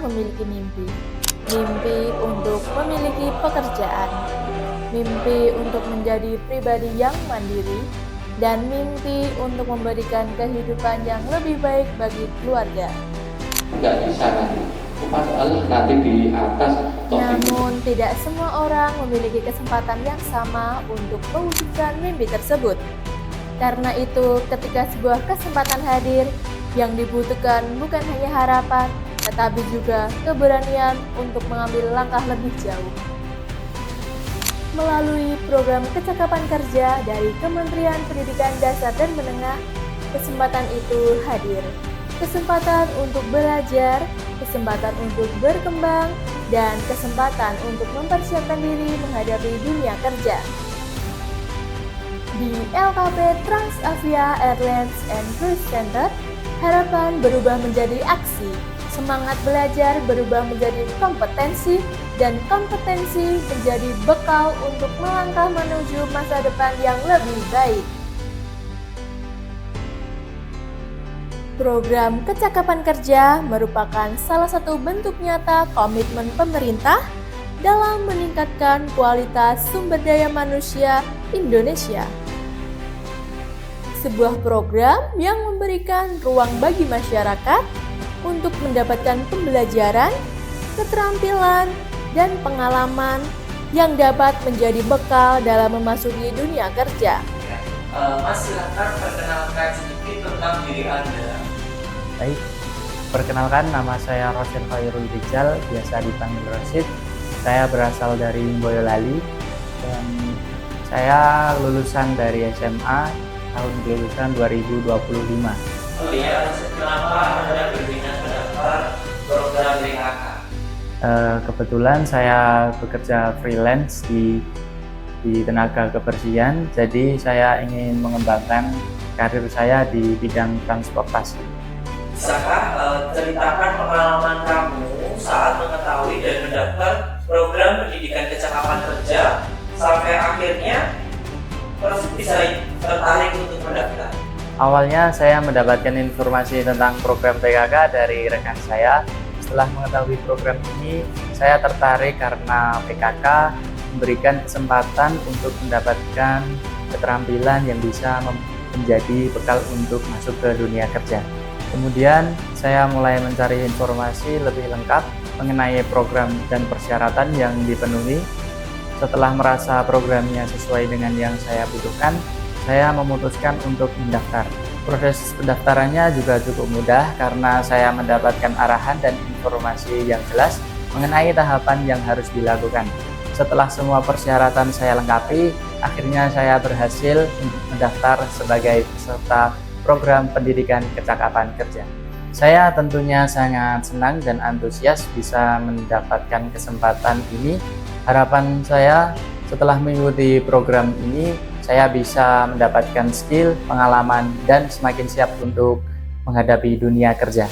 memiliki mimpi. Mimpi untuk memiliki pekerjaan. Mimpi untuk menjadi pribadi yang mandiri. Dan mimpi untuk memberikan kehidupan yang lebih baik bagi keluarga. Nggak bisa nanti, masalah nanti di atas. Namun, tidak semua orang memiliki kesempatan yang sama untuk mewujudkan mimpi tersebut. Karena itu, ketika sebuah kesempatan hadir, yang dibutuhkan bukan hanya harapan, tetapi juga keberanian untuk mengambil langkah lebih jauh. Melalui program kecakapan kerja dari Kementerian Pendidikan Dasar dan Menengah, kesempatan itu hadir. Kesempatan untuk belajar, kesempatan untuk berkembang, dan kesempatan untuk mempersiapkan diri menghadapi dunia kerja. Di LKP Transavia Airlines and Cruise Center, harapan berubah menjadi aksi, semangat belajar berubah menjadi kompetensi, dan kompetensi menjadi bekal untuk melangkah menuju masa depan yang lebih baik. Program Kecakapan Kerja merupakan salah satu bentuk nyata komitmen pemerintah dalam meningkatkan kualitas sumber daya manusia Indonesia. Sebuah program yang memberikan ruang bagi masyarakat untuk mendapatkan pembelajaran, keterampilan, dan pengalaman yang dapat menjadi bekal dalam memasuki dunia kerja. Mas, silakan perkenalkan sedikit tentang diri Anda. Baik, perkenalkan nama saya Rosyid Khairul Rijal, biasa dipanggil Rosyid. Saya berasal dari Boyolali dan saya lulusan dari SMA tahun kelulusan 2025. Oh iya, kenapa Anda berminat mendaftar program PKK? Kebetulan saya bekerja freelance di tenaga kebersihan, jadi saya ingin mengembangkan karir saya di bidang transportasi. Bisakah ceritakan pengalaman kamu saat mengetahui dan mendaftar program pendidikan kecakapan kerja sampai akhirnya bisa tertarik untuk mendaftar? Awalnya saya mendapatkan informasi tentang program PKK dari rekan saya. Setelah mengetahui program ini, saya tertarik karena PKK memberikan kesempatan untuk mendapatkan keterampilan yang bisa menjadi bekal untuk masuk ke dunia kerja. Kemudian saya mulai mencari informasi lebih lengkap mengenai program dan persyaratan yang dipenuhi. Setelah merasa programnya sesuai dengan yang saya butuhkan, saya memutuskan untuk mendaftar. Proses pendaftarannya juga cukup mudah karena saya mendapatkan arahan dan informasi yang jelas mengenai tahapan yang harus dilakukan. Setelah semua persyaratan saya lengkapi, akhirnya saya berhasil mendaftar sebagai peserta program pendidikan kecakapan kerja. Saya tentunya sangat senang dan antusias bisa mendapatkan kesempatan ini. Harapan saya setelah mengikuti program ini, saya bisa mendapatkan skill, pengalaman, dan semakin siap untuk menghadapi dunia kerja.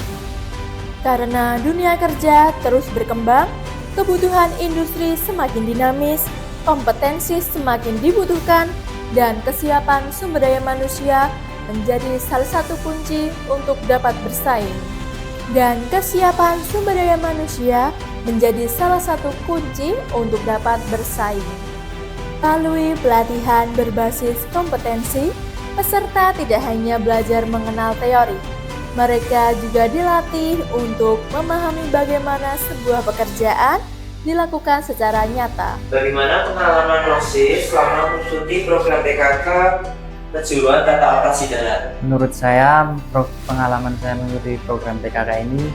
Karena dunia kerja terus berkembang, kebutuhan industri semakin dinamis, kompetensi semakin dibutuhkan, dan kesiapan sumber daya manusia menjadi salah satu kunci untuk dapat bersaing. Dan kesiapan sumber daya manusia menjadi salah satu kunci untuk dapat bersaing. Melalui pelatihan berbasis kompetensi, peserta tidak hanya belajar mengenal teori, mereka juga dilatih untuk memahami bagaimana sebuah pekerjaan dilakukan secara nyata. Bagaimana pengalaman Rosyid selama mengikuti program PKK kejuruan tata operasi darat? Menurut saya, pengalaman saya mengikuti program PKK ini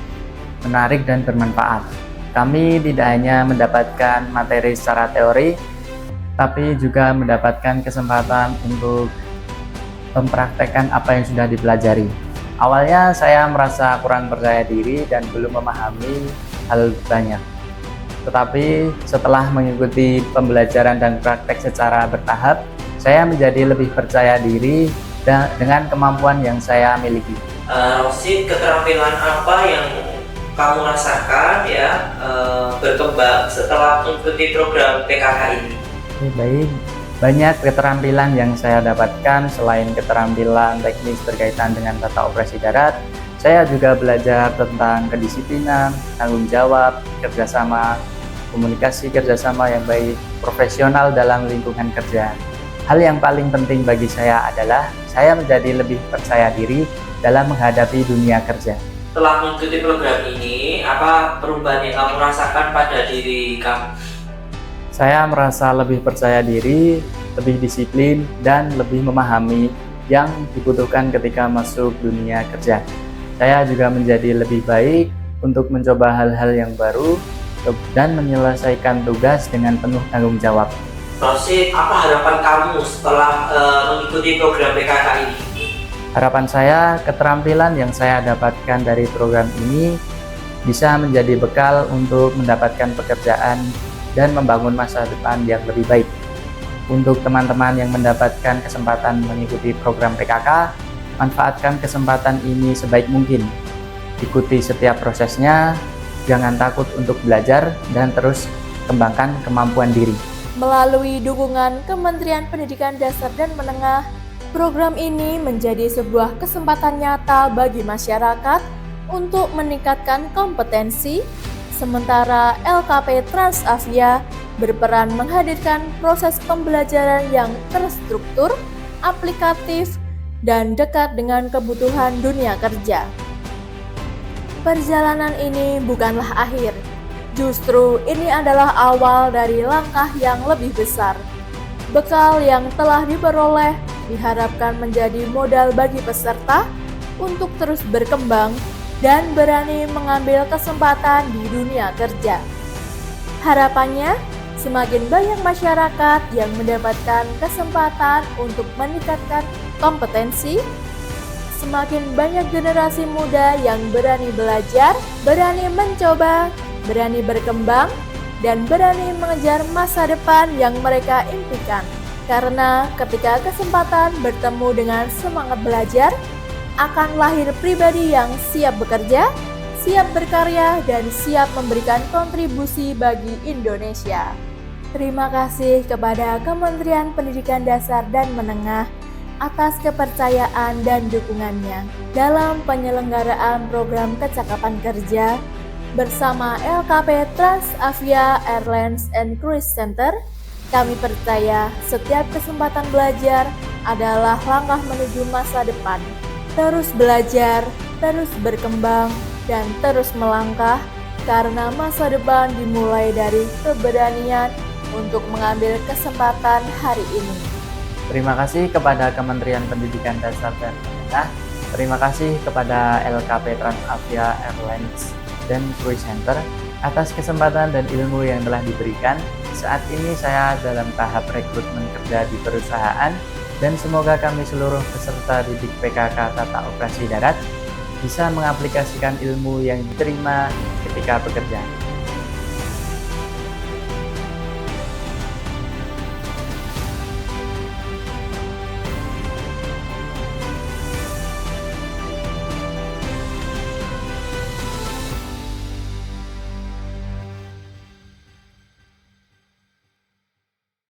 menarik dan bermanfaat. Kami tidak hanya mendapatkan materi secara teori, tapi juga mendapatkan kesempatan untuk mempraktekkan apa yang sudah dipelajari. Awalnya saya merasa kurang percaya diri dan belum memahami hal banyak. Tetapi setelah mengikuti pembelajaran dan praktek secara bertahap, saya menjadi lebih percaya diri dengan kemampuan yang saya miliki. Rosyid, keterampilan apa yang kamu rasakan berkembang setelah mengikuti program PKK ini? Baik, banyak keterampilan yang saya dapatkan. Selain keterampilan teknis berkaitan dengan tata operasi darat, Saya juga belajar tentang kedisiplinan, tanggung jawab, kerjasama, komunikasi kerjasama yang baik, profesional dalam lingkungan kerja. Hal yang paling penting bagi saya adalah saya menjadi lebih percaya diri dalam menghadapi dunia kerja. Setelah mengikuti program ini, apa perubahan yang kamu rasakan pada diri kamu? Saya merasa lebih percaya diri, lebih disiplin, dan lebih memahami yang dibutuhkan ketika masuk dunia kerja. Saya juga menjadi lebih baik untuk mencoba hal-hal yang baru dan menyelesaikan tugas dengan penuh tanggung jawab. Rosid, apa harapan kamu setelah mengikuti program PKK ini? Harapan saya, keterampilan yang saya dapatkan dari program ini bisa menjadi bekal untuk mendapatkan pekerjaan dan membangun masa depan yang lebih baik. Untuk teman-teman yang mendapatkan kesempatan mengikuti program PKK, manfaatkan kesempatan ini sebaik mungkin. Ikuti setiap prosesnya, jangan takut untuk belajar, dan terus kembangkan kemampuan diri. Melalui dukungan Kementerian Pendidikan Dasar dan Menengah, program ini menjadi sebuah kesempatan nyata bagi masyarakat untuk meningkatkan kompetensi, sementara LKP Transavia berperan menghadirkan proses pembelajaran yang terstruktur, aplikatif, dan dekat dengan kebutuhan dunia kerja. Perjalanan ini bukanlah akhir, justru ini adalah awal dari langkah yang lebih besar. Bekal yang telah diperoleh diharapkan menjadi modal bagi peserta untuk terus berkembang dan berani mengambil kesempatan di dunia kerja. Harapannya, semakin banyak masyarakat yang mendapatkan kesempatan untuk meningkatkan kompetensi, semakin banyak generasi muda yang berani belajar, berani mencoba, berani berkembang, dan berani mengejar masa depan yang mereka impikan. Karena ketika kesempatan bertemu dengan semangat belajar, akan lahir pribadi yang siap bekerja, siap berkarya, dan siap memberikan kontribusi bagi Indonesia. Terima kasih kepada Kementerian Pendidikan Dasar dan Menengah atas kepercayaan dan dukungannya dalam penyelenggaraan program kecakapan kerja bersama LKP Transavia Airlines and Cruise Center. Kami percaya setiap kesempatan belajar adalah langkah menuju masa depan. Terus belajar, terus berkembang, dan terus melangkah karena masa depan dimulai dari keberanian untuk mengambil kesempatan hari ini. Terima kasih kepada Kementerian Pendidikan Dasar dan Menengah. Terima kasih kepada LKP Transavia Airlines dan Cruise Center atas kesempatan dan ilmu yang telah diberikan. Saat ini saya dalam tahap rekrutmen kerja di perusahaan, dan semoga kami seluruh peserta didik PKK Tata Operasi Darat bisa mengaplikasikan ilmu yang diterima ketika bekerja.